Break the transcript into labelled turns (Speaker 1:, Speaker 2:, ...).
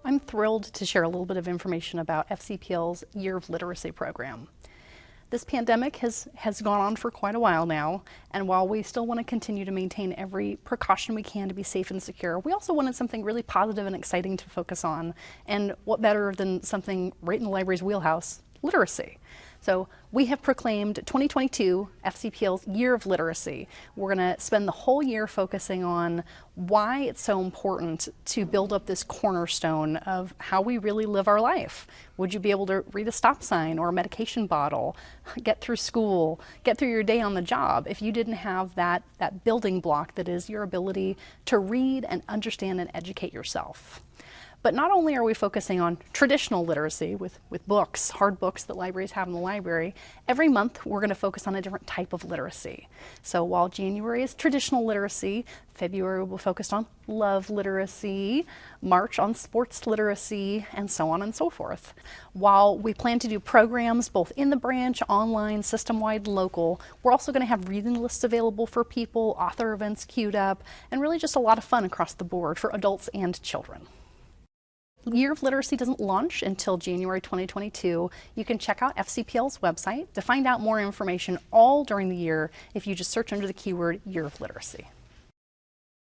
Speaker 1: I'm thrilled to share a little bit of information about FCPL's Year of Literacy program. This pandemic has gone on for quite a while now, and while we still want to continue to maintain every precaution we can to be safe and secure, we also wanted something really positive and exciting to focus on. And what better than something right in the library's wheelhouse, literacy. So we have proclaimed 2022 FCPL's Year of Literacy. We're going to spend the whole year focusing on why it's so important to build up this cornerstone of how we really live our life. Would you be able to read a stop sign or a medication bottle, get through school, get through your day on the job if you didn't have that building block that is your ability to read and understand and educate yourself? But not only are we focusing on traditional literacy with books, hard books that libraries have in the library, every month we're going to focus on a different type of literacy. So while January is traditional literacy, February will be focused on love literacy, March on sports literacy, and so on and so forth. While we plan to do programs both in the branch, online, system-wide, local, we're also going to have reading lists available for people, author events queued up, and really just a lot of fun across the board for adults and children. Year of Literacy doesn't launch until January 2022. You can check out FCPL's website to find out more information all during the year if you just search under the keyword Year of Literacy.